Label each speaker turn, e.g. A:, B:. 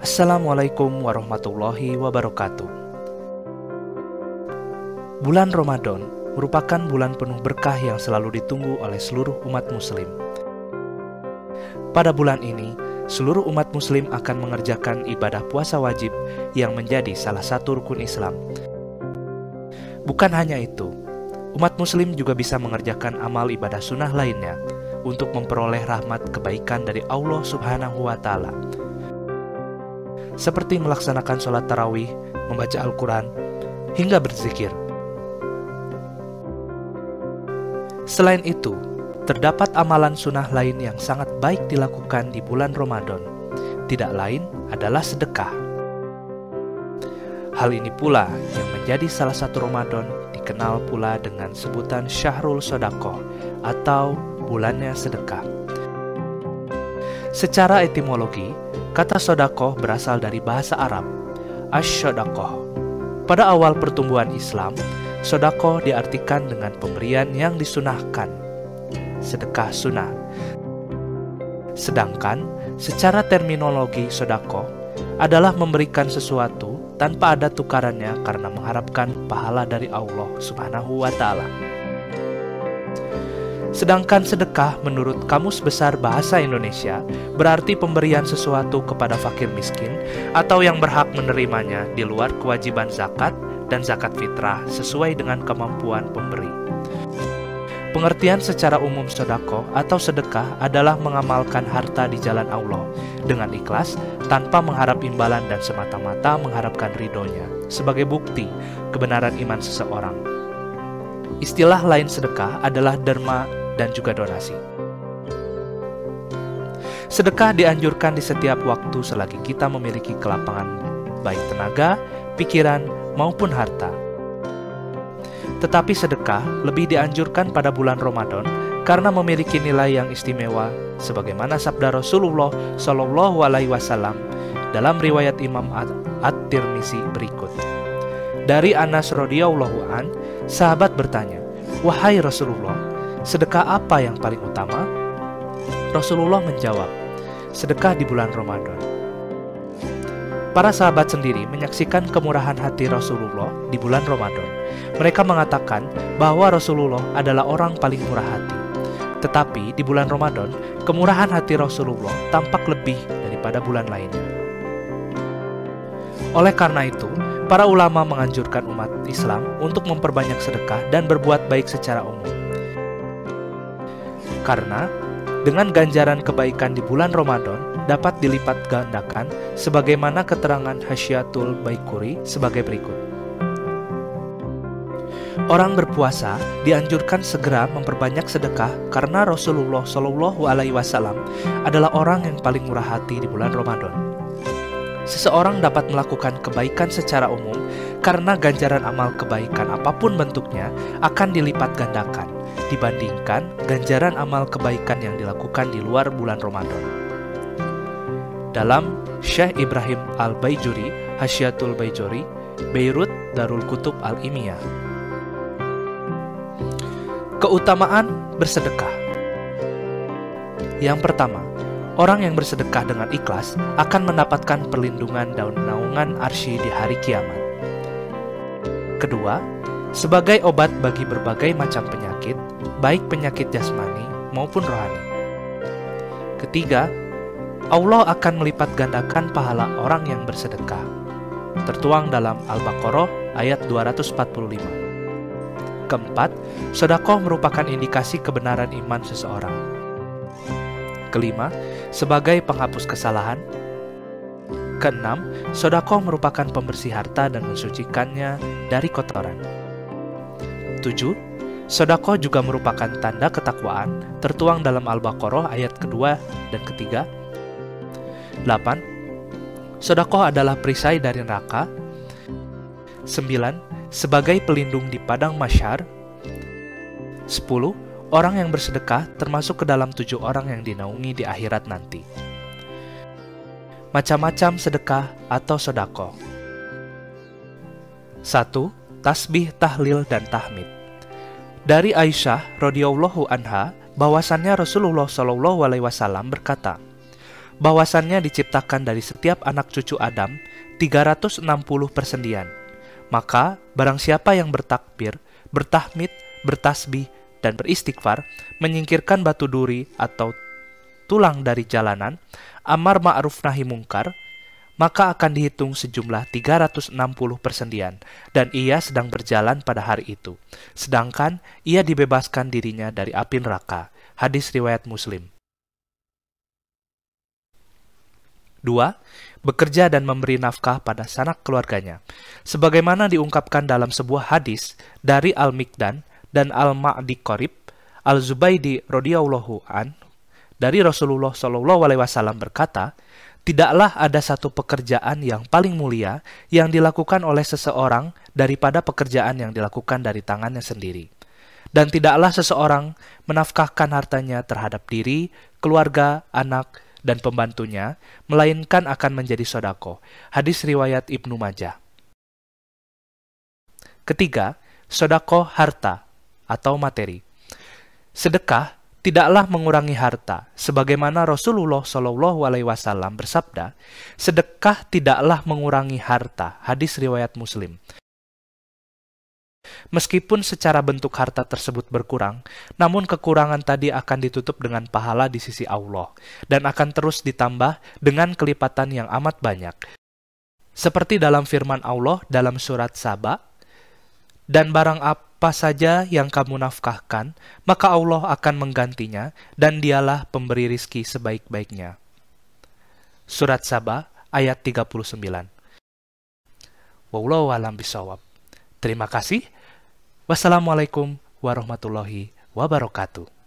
A: Assalamualaikum warahmatullahi wabarakatuh. Bulan Ramadan merupakan bulan penuh berkah yang selalu ditunggu oleh seluruh umat muslim. Pada bulan ini, seluruh umat muslim akan mengerjakan ibadah puasa wajib yang menjadi salah satu rukun Islam. Bukan hanya itu, umat muslim juga bisa mengerjakan amal ibadah sunnah lainnya untuk memperoleh rahmat kebaikan dari Allah Subhanahu wa Ta'ala, seperti melaksanakan sholat tarawih, membaca Al-Quran, hingga berzikir. Selain itu, terdapat amalan sunnah lain yang sangat baik dilakukan di bulan Ramadan. Tidak lain adalah sedekah. Hal ini pula yang menjadi salah satu Ramadan dikenal pula dengan sebutan Syahrul Shodaqoh atau bulannya sedekah. Secara etimologi, kata sodaqoh berasal dari bahasa Arab, ash-shodaqoh. Pada awal pertumbuhan Islam, sodaqoh diartikan dengan pemberian yang disunahkan, sedekah sunnah. Sedangkan, secara terminologi sodaqoh adalah memberikan sesuatu tanpa ada tukarannya karena mengharapkan pahala dari Allah Subhanahu wa Ta'ala. Sedangkan sedekah menurut Kamus Besar Bahasa Indonesia berarti pemberian sesuatu kepada fakir miskin atau yang berhak menerimanya di luar kewajiban zakat dan zakat fitrah sesuai dengan kemampuan pemberi. Pengertian secara umum sedekah atau sedekah adalah mengamalkan harta di jalan Allah dengan ikhlas tanpa mengharap imbalan dan semata-mata mengharapkan ridhonya sebagai bukti kebenaran iman seseorang. Istilah lain sedekah adalah derma dan juga donasi. Sedekah dianjurkan di setiap waktu selagi kita memiliki kelapangan baik tenaga, pikiran, maupun harta. Tetapi sedekah lebih dianjurkan pada bulan Ramadan karena memiliki nilai yang istimewa sebagaimana sabda Rasulullah Shallallahu alaihi wasallam dalam riwayat Imam At-Tirmizi berikut. Dari Anas radhiyallahu an, sahabat bertanya, "Wahai Rasulullah, sedekah apa yang paling utama?" Rasulullah menjawab, "Sedekah di bulan Ramadan." Para sahabat sendiri menyaksikan kemurahan hati Rasulullah di bulan Ramadan. Mereka mengatakan bahwa Rasulullah adalah orang paling murah hati. Tetapi di bulan Ramadan, kemurahan hati Rasulullah tampak lebih daripada bulan lainnya. Oleh karena itu, para ulama menganjurkan umat Islam untuk memperbanyak sedekah dan berbuat baik secara umum. Karena dengan ganjaran kebaikan di bulan Ramadan dapat dilipat gandakan sebagaimana keterangan Hasyiatul Baikuri sebagai berikut. Orang berpuasa dianjurkan segera memperbanyak sedekah karena Rasulullah Shallallahu alaihi wasallam adalah orang yang paling murah hati di bulan Ramadan. Seseorang dapat melakukan kebaikan secara umum karena ganjaran amal kebaikan apapun bentuknya akan dilipat gandakan dibandingkan ganjaran amal kebaikan yang dilakukan di luar bulan Ramadan. Dalam Syekh Ibrahim Al-Baijuri, Hasyiatul Baijuri, Beirut, Darul Kutub Al-Imiyah. Keutamaan bersedekah. Yang pertama, orang yang bersedekah dengan ikhlas akan mendapatkan perlindungan dan naungan arsy di hari kiamat. Kedua, sebagai obat bagi berbagai macam penyakit, baik penyakit jasmani maupun rohani. Ketiga, Allah akan melipat gandakan pahala orang yang bersedekah. Tertuang dalam Al-Baqarah ayat 245. Keempat, sedekah merupakan indikasi kebenaran iman seseorang. Kelima, sebagai penghapus kesalahan. Keenam, sedekah merupakan pembersih harta dan mensucikannya dari kotoran. 7. Sedekah juga merupakan tanda ketakwaan, tertuang dalam Al-Baqarah ayat kedua dan ketiga. 8. Sedekah adalah perisai dari neraka. 9. Sebagai pelindung di padang mahsyar. 10. Orang yang bersedekah termasuk ke dalam 7 orang yang dinaungi di akhirat nanti. Macam-macam sedekah atau sedekah. 1. Tasbih, tahlil, dan tahmid. Dari Aisyah radhiyallahu anha bahwasannya Rasulullah Shallallahu alaihi wasallam berkata, bahwasannya diciptakan dari setiap anak cucu Adam 360 persendian. Maka barang siapa yang bertakbir, bertahmid, bertasbih, dan beristighfar, menyingkirkan batu duri atau tulang dari jalanan, amar ma'ruf nahi mungkar, maka akan dihitung sejumlah 360 persendian, dan ia sedang berjalan pada hari itu. Sedangkan ia dibebaskan dirinya dari api neraka. Hadis riwayat Muslim. 2. Bekerja dan memberi nafkah pada sanak keluarganya. Sebagaimana diungkapkan dalam sebuah hadis dari Al-Mikdan dan Al-Ma'di Qorib, Al-Zubaydi radhiyallahu an, dari Rasulullah SAW berkata, tidaklah ada satu pekerjaan yang paling mulia yang dilakukan oleh seseorang daripada pekerjaan yang dilakukan dari tangannya sendiri. Dan tidaklah seseorang menafkahkan hartanya terhadap diri, keluarga, anak, dan pembantunya, melainkan akan menjadi sodako. Hadis riwayat Ibnu Majah. Ketiga, sodako harta atau materi. Sedekah tidaklah mengurangi harta, sebagaimana Rasulullah SAW bersabda, sedekah tidaklah mengurangi harta. Hadis riwayat Muslim. Meskipun secara bentuk harta tersebut berkurang, namun kekurangan tadi akan ditutup dengan pahala di sisi Allah, dan akan terus ditambah dengan kelipatan yang amat banyak. Seperti dalam firman Allah dalam surat Saba, dan barang apa saja yang kamu nafkahkan, maka Allah akan menggantinya, dan dialah pemberi rizki sebaik-baiknya. Surat Saba ayat 39. Wallahu a'lam bishawab. Terima kasih. Wassalamualaikum warahmatullahi wabarakatuh.